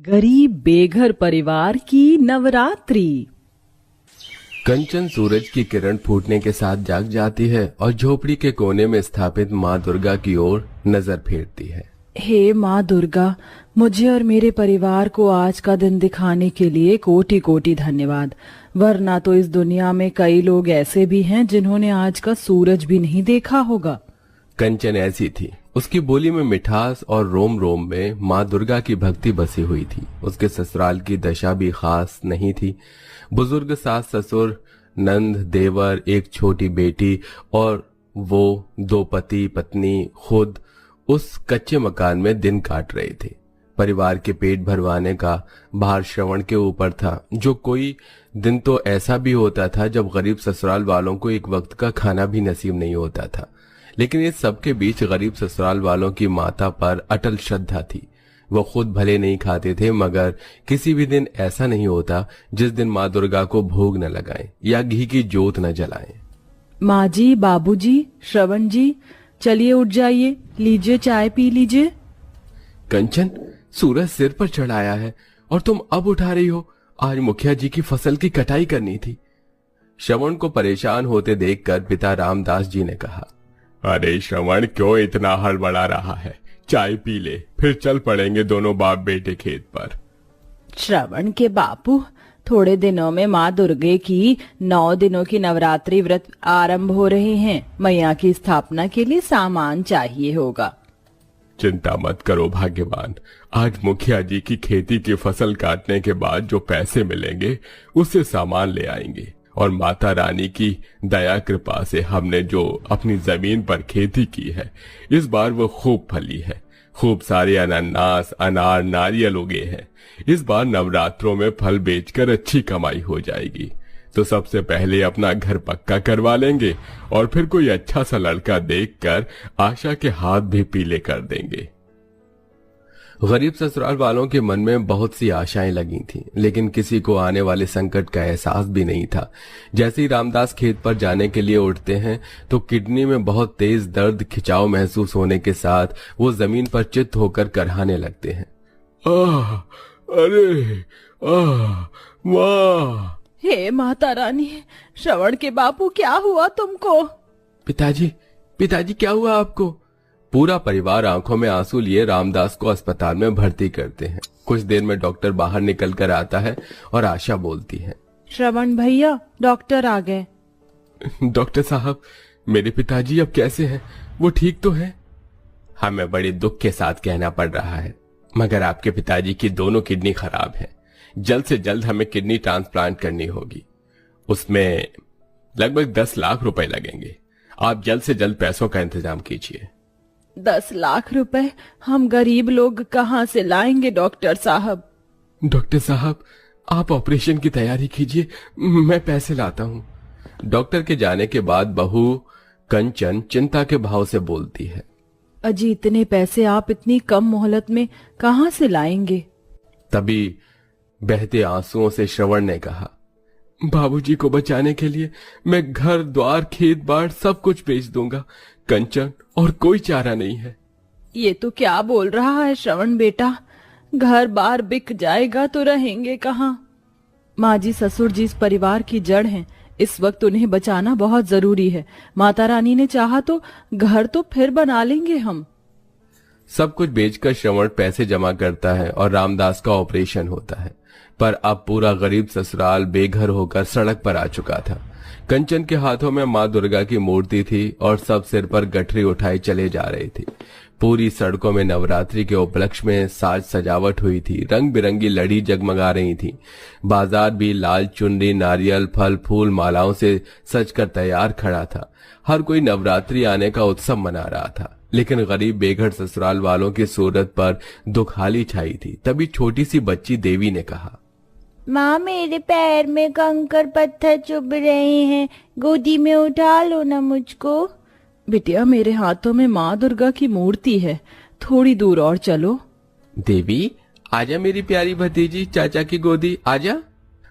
गरीब बेघर परिवार की नवरात्रि। कंचन सूरज की किरण फूटने के साथ जाग जाती है और झोपड़ी के कोने में स्थापित माँ दुर्गा की ओर नजर फेरती है। हे माँ दुर्गा, मुझे और मेरे परिवार को आज का दिन दिखाने के लिए कोटि कोटि धन्यवाद। वरना तो इस दुनिया में कई लोग ऐसे भी हैं जिन्होंने आज का सूरज भी नहीं देखा होगा। कंचन ऐसी थी, उसकी बोली में मिठास और रोम रोम में माँ दुर्गा की भक्ति बसी हुई थी। उसके ससुराल की दशा भी खास नहीं थी। बुजुर्ग सास ससुर, नंद, देवर, एक छोटी बेटी और वो दो पति पत्नी खुद उस कच्चे मकान में दिन काट रहे थे। परिवार के पेट भरवाने का भार श्रवण के ऊपर था। जो कोई दिन तो ऐसा भी होता था जब गरीब ससुराल वालों को एक वक्त का खाना भी नसीब नहीं होता था। लेकिन इस सबके बीच गरीब ससुराल वालों की माता पर अटल श्रद्धा थी। वो खुद भले नहीं खाते थे, मगर किसी भी दिन ऐसा नहीं होता जिस दिन माँ दुर्गा को भोग न लगाएं या घी की जोत न जलाएं। माँ जी, बाबूजी, श्रवण जी, चलिए उठ जाइए, लीजिए चाय पी लीजिए। कंचन, सूरज सिर पर चढ़ाया है और तुम अब उठा रही हो? आज मुखिया जी की फसल की कटाई करनी थी। श्रवण को परेशान होते देखकर पिता रामदास जी ने कहा, अरे श्रवण, क्यों इतना हड़बड़ा रहा है? चाय पी ले, फिर चल पड़ेंगे दोनों बाप बेटे खेत पर। श्रवण के बापू, थोड़े दिनों में माँ दुर्गे की 9 दिनों की नवरात्रि व्रत आरंभ हो रहे हैं। मैया की स्थापना के लिए सामान चाहिए होगा। चिंता मत करो भाग्यवान, आज मुखिया जी की खेती की फसल काटने के बाद जो पैसे मिलेंगे उससे सामान ले आएंगे। और माता रानी की दया कृपा से हमने जो अपनी जमीन पर खेती की है, इस बार वो खूब फली है। खूब सारे अनानास, अनार, नारियल उगे हैं। इस बार नवरात्रों में फल बेचकर अच्छी कमाई हो जाएगी। तो सबसे पहले अपना घर पक्का करवा लेंगे और फिर कोई अच्छा सा लड़का देखकर आशा के हाथ भी पीले कर देंगे। गरीब ससुराल वालों के मन में बहुत सी आशाएं लगी थीं, लेकिन किसी को आने वाले संकट का एहसास भी नहीं था। जैसे ही रामदास खेत पर जाने के लिए उठते हैं तो किडनी में बहुत तेज दर्द खिंचाव महसूस होने के साथ वो जमीन पर चित्त होकर करहाने लगते हैं। आह, अरे, माँ। हे माता रानी, श्रवण के बापू, क्या हुआ तुमको? पिताजी क्या हुआ आपको? पूरा परिवार आंखों में आंसू लिए रामदास को अस्पताल में भर्ती करते हैं। कुछ देर में डॉक्टर बाहर निकल कर आता है और आशा बोलती है, श्रवण भैया, डॉक्टर आ गए। डॉक्टर साहब, मेरे पिताजी अब कैसे हैं? वो ठीक तो है? हमें बड़े दुख के साथ कहना पड़ रहा है, मगर आपके पिताजी की दोनों किडनी खराब है। जल्द से जल्द हमें किडनी ट्रांसप्लांट करनी होगी। उसमें लगभग 10 लाख रुपए लगेंगे। आप जल्द से जल्द पैसों का इंतजाम कीजिए। 10 लाख रुपए हम गरीब लोग कहाँ से लाएंगे डॉक्टर साहब? डॉक्टर साहब, आप ऑपरेशन की तैयारी कीजिए, मैं पैसे लाता हूँ। डॉक्टर के जाने के बाद बहू कंचन चिंता के भाव से बोलती है, अजी, इतने पैसे आप इतनी कम मोहलत में कहाँ से लाएंगे? तभी बहते आंसुओं से श्रवण ने कहा, बाबूजी को बचाने के लिए मैं घर द्वार, खेत बाड़ सब कुछ बेच दूंगा कंचन, और कोई चारा नहीं है। ये तो क्या बोल रहा है श्रवण बेटा? घर बार बिक जाएगा तो रहेंगे कहाँ? माँ जी, ससुर जी इस परिवार की जड़ हैं। इस वक्त उन्हें बचाना बहुत जरूरी है। माता रानी ने चाहा तो घर तो फिर बना लेंगे हम। सब कुछ बेचकर श्रवण पैसे जमा करता है और रामदास का ऑपरेशन होता है। पर अब पूरा गरीब ससुराल बेघर होकर सड़क पर आ चुका था। कंचन के हाथों में माँ दुर्गा की मूर्ति थी और सब सिर पर गठरी उठाए चले जा रही थी। पूरी सड़कों में नवरात्रि के उपलक्ष्य में साज सजावट हुई थी। रंग बिरंगी लड़ी जगमगा रही थी। बाजार भी लाल चुनरी, नारियल, फल फूल, मालाओं से सजकर तैयार खड़ा था। हर कोई नवरात्रि आने का उत्सव मना रहा था। लेकिन गरीब बेघर ससुराल वालों की सूरत पर दुखहाली छाई थी। तभी छोटी सी बच्ची देवी ने कहा, माँ, मेरे पैर में कंकर पत्थर चुभ रहे हैं, गोदी में उठा लो ना मुझको। बिटिया, मेरे हाथों में माँ दुर्गा की मूर्ति है, थोड़ी दूर और चलो। देवी, आजा मेरी प्यारी भतीजी, चाचा की गोदी आजा।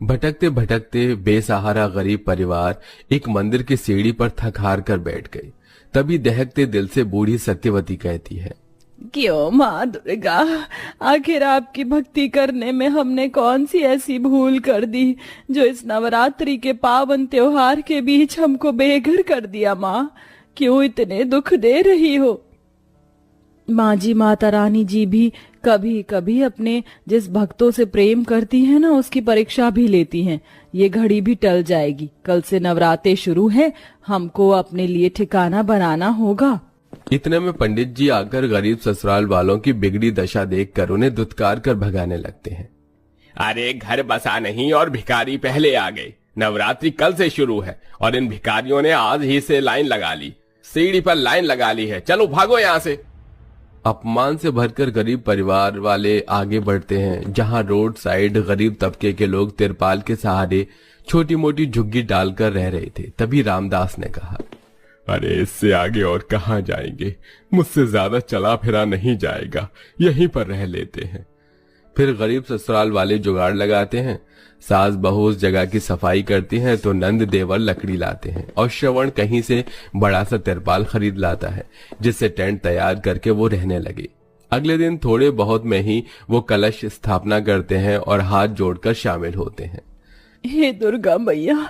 भटकते भटकते बेसहारा गरीब परिवार एक मंदिर की सीढ़ी पर थक हार कर बैठ गई। तभी दहकते दिल से बूढ़ी सत्यवती कहती है, क्यों माँ दुर्गा, आखिर आपकी भक्ति करने में हमने कौन सी ऐसी भूल कर दी जो इस नवरात्रि के पावन त्योहार के बीच हमको बेघर कर दिया माँ? क्यों इतने दुख दे रही हो? माँ जी, माता रानी जी भी कभी कभी अपने जिस भक्तों से प्रेम करती हैं ना, उसकी परीक्षा भी लेती हैं। ये घड़ी भी टल जाएगी। कल से नवरात्रे शुरू है, हमको अपने लिए ठिकाना बनाना होगा। इतने में पंडित जी आकर गरीब ससुराल वालों की बिगड़ी दशा देखकर उन्हें दुत्कार कर भगाने लगते हैं। अरे घर बसा नहीं और भिखारी पहले आ गए। नवरात्रि कल से शुरू है और इन भिखारियों ने आज ही से लाइन लगा ली, सीढ़ी पर लाइन लगा ली है। चलो भागो यहाँ से। अपमान से भरकर गरीब परिवार वाले आगे बढ़ते हैं। जहां रोड साइड गरीब तबके के लोग तिरपाल के सहारे छोटी मोटी झुग्गी डालकर रह रहे थे, तभी रामदास ने कहा, अरे इससे आगे और कहाँ जाएंगे? मुझसे ज्यादा चला फिरा नहीं जाएगा, यहीं पर रह लेते हैं। फिर गरीब ससुराल वाले जुगाड़ लगाते हैं। सास बहू उस जगह की सफाई करती हैं तो नंद देवर लकड़ी लाते हैं और श्रवण कहीं से बड़ा सा तिरपाल खरीद लाता है, जिससे टेंट तैयार करके वो रहने लगे। अगले दिन थोड़े बहुत में ही वो कलश स्थापना करते हैं और हाथ जोड़कर शामिल होते हैं। हे दुर्गा मैया,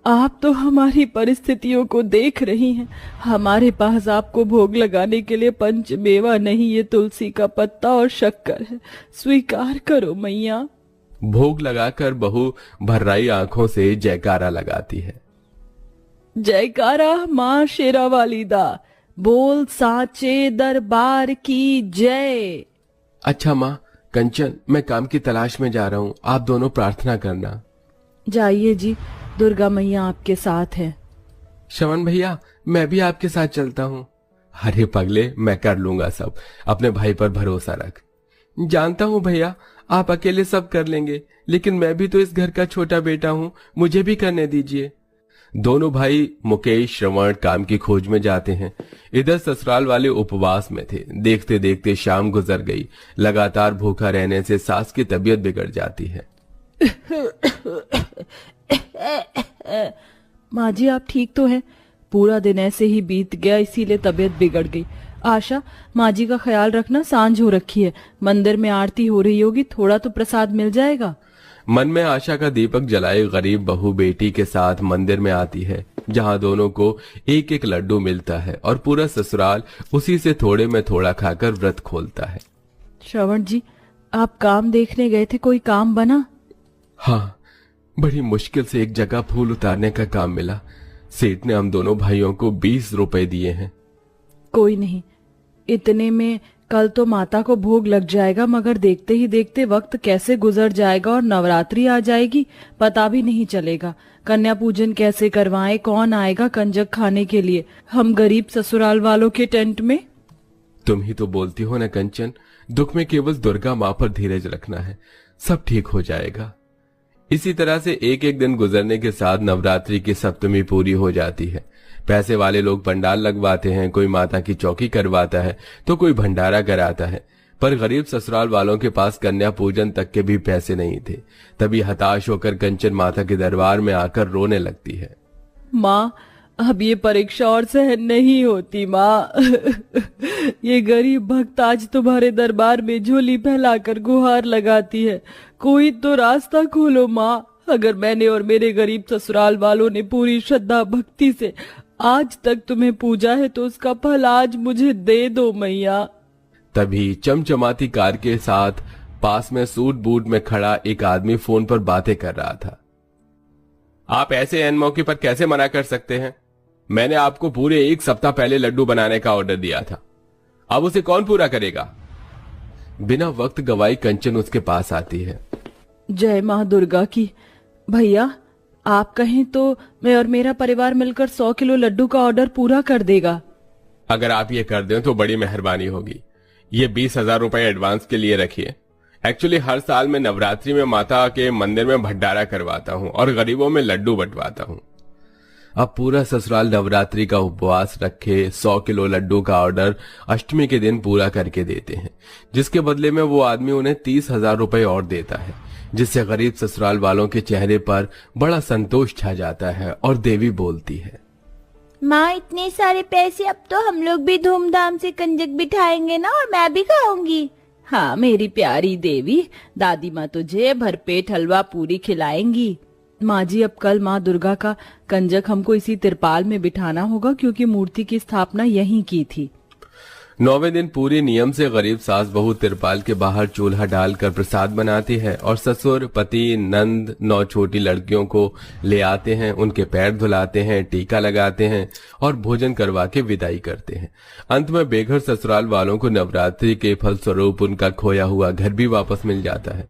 आप तो हमारी परिस्थितियों को देख रही हैं। हमारे पास आपको भोग लगाने के लिए पंचमेवा नहीं, ये तुलसी का पत्ता और शक्कर है। स्वीकार करो मैया। भोग लगाकर बहू भर्राई आंखों से जयकारा लगाती है। जयकारा माँ शेरावाली दा, बोल साचे दरबार की जय। अच्छा माँ कंचन, मैं काम की तलाश में जा रहा हूँ, आप दोनों प्रार्थना करना। जाइए जी, दुर्गा मैया आपके साथ है। श्रवण भैया, मैं भी आपके साथ चलता हूँ। अरे पगले, मैं कर लूंगा सब, अपने भाई पर भरोसा रख। जानता हूँ भैया, आप अकेले सब कर लेंगे, लेकिन मैं भी तो इस घर का छोटा बेटा हूँ, मुझे भी करने दीजिए। दोनों भाई मुकेश श्रवण काम की खोज में जाते हैं। इधर ससुराल वाले उपवास में थे। देखते देखते शाम गुजर गई। लगातार भूखा रहने से सास की तबीयत बिगड़ जाती है। माँ जी, आप ठीक तो हैं? पूरा दिन ऐसे ही बीत गया, इसीलिए तबीयत बिगड़ गई। आशा, माँ जी का ख्याल रखना, सांझ हो रखी है, मंदिर में आरती हो रही होगी, थोड़ा तो प्रसाद मिल जाएगा। मन में आशा का दीपक जलाए गरीब बहू बेटी के साथ मंदिर में आती है, जहां दोनों को एक एक लड्डू मिलता है और पूरा ससुराल उसी से थोड़े में थोड़ा खाकर व्रत खोलता है। श्रवण जी, आप काम देखने गए थे, कोई काम बना? हाँ, बड़ी मुश्किल से एक जगह फूल उतारने का काम मिला। सेठ ने हम दोनों भाइयों को 20 रुपए दिए हैं। कोई नहीं, इतने में कल तो माता को भोग लग जाएगा, मगर देखते ही देखते वक्त कैसे गुजर जाएगा और नवरात्रि आ जाएगी, पता भी नहीं चलेगा। कन्या पूजन कैसे करवाएं, कौन आएगा कंजक खाने के लिए, हम गरीब ससुराल वालों के टेंट में? तुम ही तो बोलती हो ना कंचन, दुख में केवल दुर्गा माँ पर धीरज रखना है, सब ठीक हो जाएगा। इसी तरह से एक एक दिन गुजरने के साथ नवरात्रि की सप्तमी पूरी हो जाती है। पैसे वाले लोग पंडाल लगवाते हैं, कोई माता की चौकी करवाता है तो कोई भंडारा कराता है, पर गरीब ससुराल वालों के पास कन्या पूजन तक के भी पैसे नहीं थे। तभी हताश होकर कंचन माता के दरबार में आकर रोने लगती है। माँ, अब ये परीक्षा और सहन नहीं होती माँ। ये गरीब भक्त आज तुम्हारे दरबार में झोली फैलाकर गुहार लगाती है, कोई तो रास्ता खोलो माँ। अगर मैंने और मेरे गरीब ससुराल वालों ने पूरी श्रद्धा भक्ति से आज तक तुम्हें पूजा है तो उसका फल आज मुझे दे दो मैया। तभी चमचमाती कार के साथ पास में सूट बूट में खड़ा एक आदमी फोन पर बातें कर रहा था। आप ऐसे एन मौके पर कैसे मना कर सकते हैं? मैंने आपको पूरे 1 सप्ताह पहले लड्डू बनाने का ऑर्डर दिया था, अब उसे कौन पूरा करेगा? बिना वक्त गवाई कंचन उसके पास आती है। जय माँ दुर्गा की। भैया, आप कहें तो मैं और मेरा परिवार मिलकर 100 किलो लड्डू का ऑर्डर पूरा कर देगा। अगर आप ये कर दें तो बड़ी मेहरबानी होगी। ये 20,000 रुपए एडवांस के लिए रखिए। एक्चुअली हर साल मैं नवरात्रि में माता के मंदिर में भंडारा करवाता हूँ और गरीबों में लड्डू बंटवाता हूँ। अब पूरा ससुराल नवरात्रि का उपवास रखे 100 किलो लड्डू का ऑर्डर अष्टमी के दिन पूरा करके देते हैं, जिसके बदले में वो आदमी उन्हें 30,000 रुपए और देता है, जिससे गरीब ससुराल वालों के चेहरे पर बड़ा संतोष छा जाता है और देवी बोलती है, माँ इतने सारे पैसे, अब तो हम लोग भी धूमधाम से कंजक बिठाएंगे ना, और मैं भी खाऊंगी। हाँ मेरी प्यारी देवी, दादी माँ तुझे भरपेट हलवा पूरी खिलाएंगी। माँ जी, अब कल माँ दुर्गा का कंजक हमको इसी तिरपाल में बिठाना होगा, क्योंकि मूर्ति की स्थापना यहीं की थी। 9वें दिन पूरी नियम से गरीब सास बहू तिरपाल के बाहर चूल्हा डालकर प्रसाद बनाती है और ससुर पति नंद 9 छोटी लड़कियों को ले आते हैं, उनके पैर धुलाते हैं, टीका लगाते हैं और भोजन करवा के विदाई करते हैं। अंत में बेघर ससुराल वालों को नवरात्रि के फलस्वरूप उनका खोया हुआ घर भी वापस मिल जाता है।